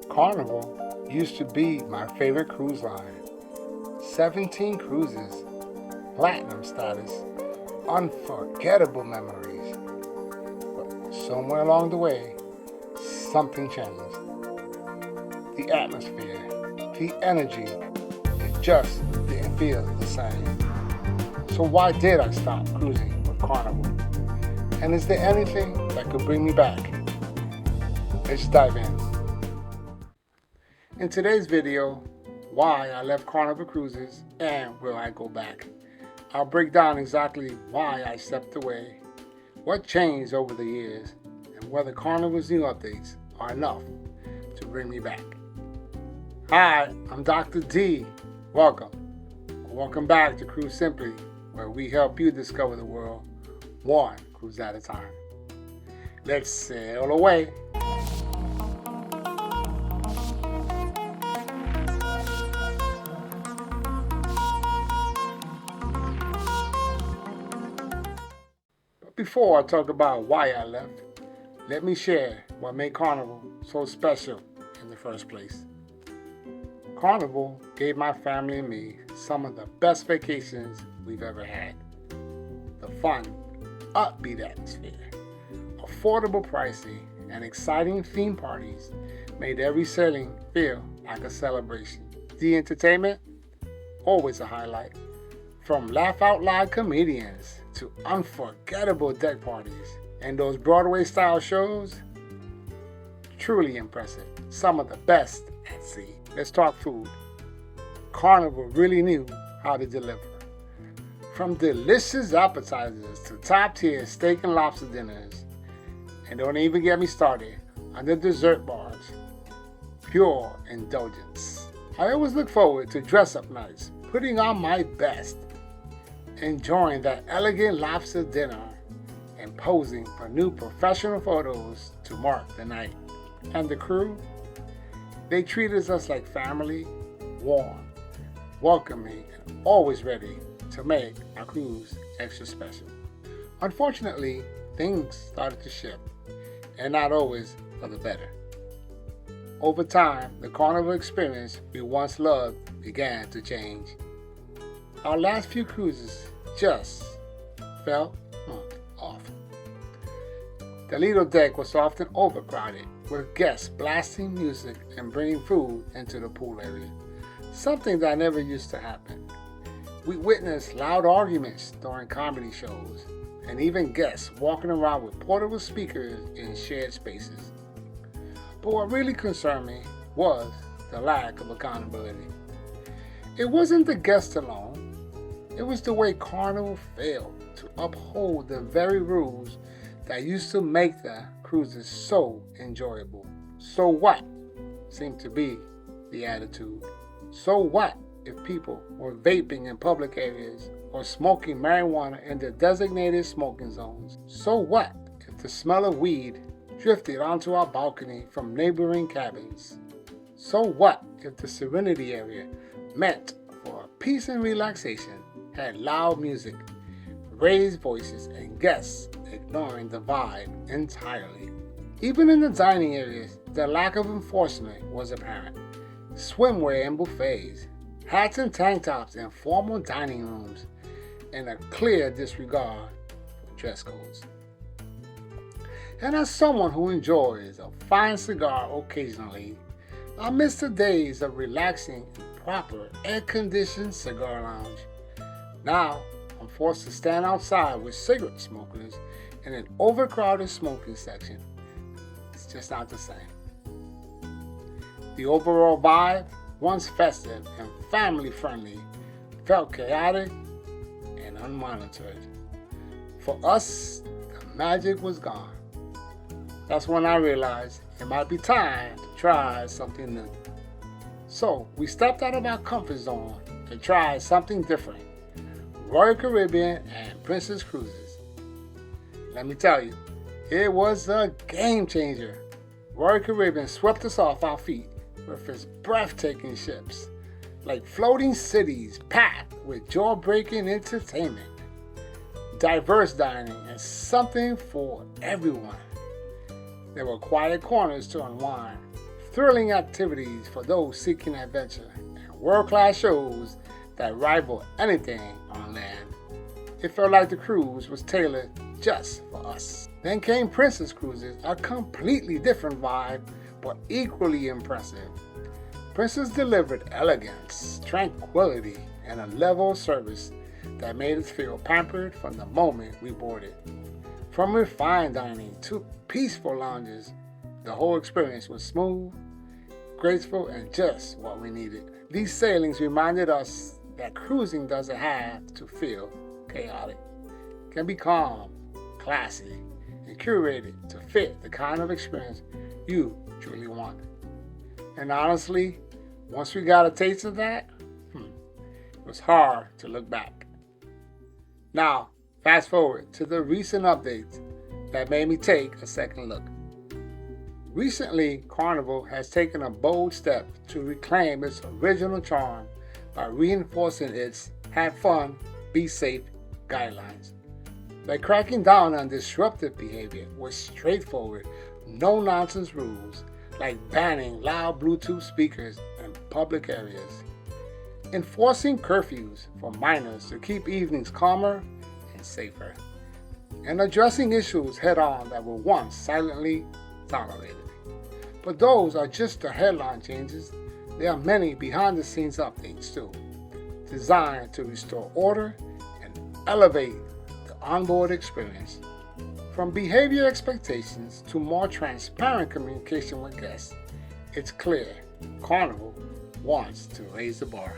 Carnival used to be my favorite cruise line. 17 cruises, platinum status, unforgettable memories. But somewhere along the way, something changed. The atmosphere, the energy, it just didn't feel the same. So why did I stop cruising with Carnival? And is there anything that could bring me back? Let's dive in. In today's video, why I left Carnival Cruises and will I go back. I'll break down exactly why I stepped away, what changed over the years, and whether Carnival's new updates are enough to bring me back. Hi, I'm Dr. D. Welcome back to Cruise Simply, where we help you discover the world one cruise at a time. Let's sail away. Before I talk about why I left, let me share what made Carnival so special in the first place. Carnival gave my family and me some of the best vacations we've ever had. The fun, upbeat atmosphere, affordable pricing, and exciting theme parties made every sailing feel like a celebration. The entertainment, always a highlight. From laugh-out-loud comedians to unforgettable deck parties and those Broadway-style shows, truly impressive. Some of the best at sea. Let's talk food. Carnival really knew how to deliver. From delicious appetizers to top-tier steak and lobster dinners, and don't even get me started on the dessert bars. Pure indulgence. I always look forward to dress-up nights, putting on my best, enjoying that elegant lobster dinner, and posing for new professional photos to mark the night. And the crew, they treated us like family, warm, welcoming, and always ready to make our cruise extra special. Unfortunately, things started to shift, and not always for the better. Over time, the Carnival experience we once loved began to change. Our last few cruises just felt off. The Lido deck was often overcrowded, with guests blasting music and bringing food into the pool area, something that never used to happen. We witnessed loud arguments during comedy shows, and even guests walking around with portable speakers in shared spaces. But what really concerned me was the lack of accountability. It wasn't the guests alone. It was the way Carnival failed to uphold the very rules that used to make the cruises so enjoyable. So what seemed to be the attitude. So what if people were vaping in public areas or smoking marijuana in the designated smoking zones? So what if the smell of weed drifted onto our balcony from neighboring cabins? So what if the Serenity area, meant for peace and relaxation, had loud music, raised voices, and guests ignoring the vibe entirely? Even in the dining areas, the lack of enforcement was apparent. Swimwear and buffets, hats and tank tops in formal dining rooms, and a clear disregard for dress codes. And as someone who enjoys a fine cigar occasionally, I miss the days of relaxing in proper air-conditioned cigar lounge. Now, I'm forced to stand outside with cigarette smokers in an overcrowded smoking section. It's just not the same. The overall vibe, once festive and family-friendly, felt chaotic and unmonitored. For us, the magic was gone. That's when I realized it might be time to try something new. So we stepped out of our comfort zone to try something different. Royal Caribbean and Princess Cruises. Let me tell you, it was a game changer. Royal Caribbean swept us off our feet with its breathtaking ships, like floating cities packed with jaw-breaking entertainment, diverse dining, and something for everyone. There were quiet corners to unwind, thrilling activities for those seeking adventure, and world-class shows that rival anything on land. It felt like the cruise was tailored just for us. Then came Princess Cruises, a completely different vibe, but equally impressive. Princess delivered elegance, tranquility, and a level of service that made us feel pampered from the moment we boarded. From refined dining to peaceful lounges, the whole experience was smooth, graceful, and just what we needed. These sailings reminded us that cruising doesn't have to feel chaotic. It can be calm, classy, and curated to fit the kind of experience you truly want. And honestly, once we got a taste of that, it was hard to look back. Now, fast forward to the recent updates that made me take a second look. Recently, Carnival has taken a bold step to reclaim its original charm by reinforcing its have fun, be safe guidelines. By cracking down on disruptive behavior with straightforward, no-nonsense rules like banning loud Bluetooth speakers in public areas, enforcing curfews for minors to keep evenings calmer and safer, and addressing issues head-on that were once silently tolerated. But those are just the headline changes. There are many behind-the-scenes updates too, designed to restore order and elevate the onboard experience. From behavior expectations to more transparent communication with guests, it's clear Carnival wants to raise the bar.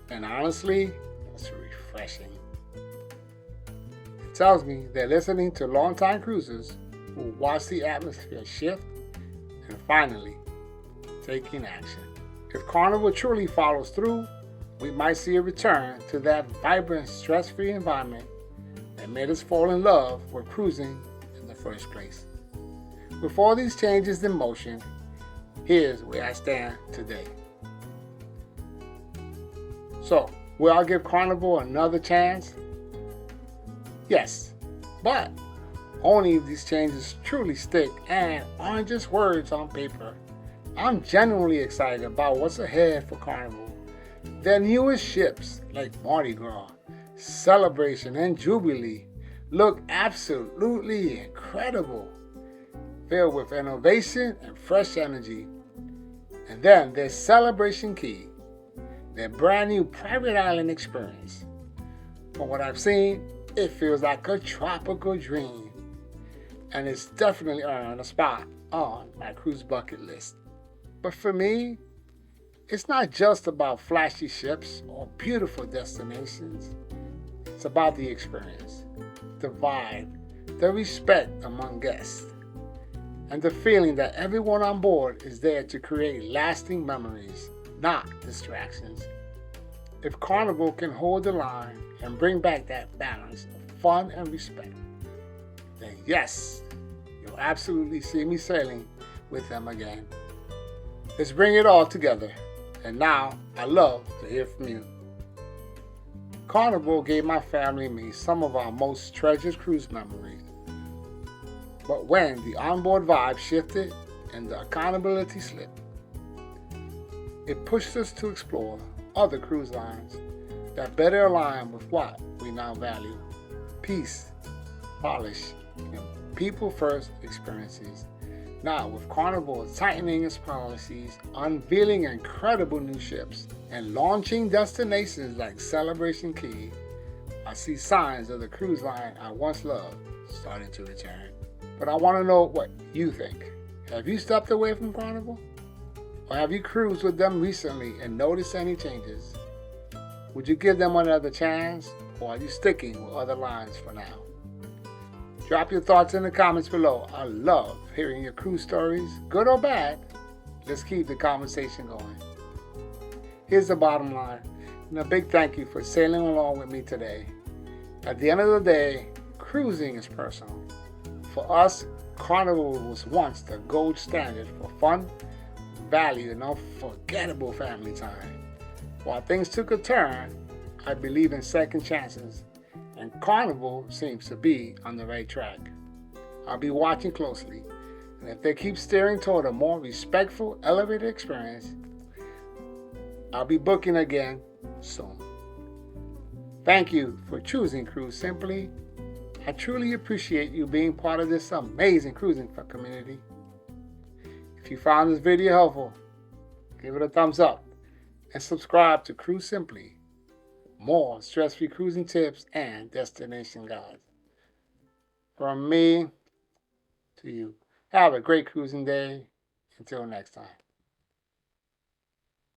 And honestly, it's refreshing. It tells me they're listening to longtime cruisers who watch the atmosphere shift and finally taking action. If Carnival truly follows through, we might see a return to that vibrant, stress-free environment that made us fall in love with cruising in the first place. With all these changes in motion, here's where I stand today. So, will I give Carnival another chance? Yes, but only if these changes truly stick and aren't just words on paper. I'm genuinely excited about what's ahead for Carnival. Their newest ships, like Mardi Gras, Celebration, and Jubilee, look absolutely incredible, filled with innovation and fresh energy. And then there's Celebration Key, their brand new private island experience. From what I've seen, it feels like a tropical dream, and it's definitely earned a spot on my cruise bucket list. But for me, it's not just about flashy ships or beautiful destinations. It's about the experience, the vibe, the respect among guests, and the feeling that everyone on board is there to create lasting memories, not distractions. If Carnival can hold the line and bring back that balance of fun and respect, then yes, you'll absolutely see me sailing with them again. Let's bring it all together. And now, I'd love to hear from you. Carnival gave my family and me some of our most treasured cruise memories. But when the onboard vibe shifted and the accountability slipped, it pushed us to explore other cruise lines that better align with what we now value: peace, polish, and people-first experiences. Now, with Carnival tightening its policies, unveiling incredible new ships, and launching destinations like Celebration Key, I see signs of the cruise line I once loved starting to return. But I want to know what you think. Have you stepped away from Carnival? Or have you cruised with them recently and noticed any changes? Would you give them another chance, or are you sticking with other lines for now? Drop your thoughts in the comments below. I love hearing your cruise stories, good or bad. Let's keep the conversation going. Here's the bottom line, and a big thank you for sailing along with me today. At the end of the day, cruising is personal. For us, Carnival was once the gold standard for fun, value, and unforgettable family time. While things took a turn, I believe in second chances, and Carnival seems to be on the right track. I'll be watching closely And if they keep steering toward a more respectful, elevated experience, I'll be booking again soon. Thank you for choosing Cruise Simply. I truly appreciate you being part of this amazing cruising community. If you found this video helpful, give it a thumbs up and subscribe to Cruise Simply. More stress-free cruising tips and destination guides. From me to you. Have a great cruising day. Until next time.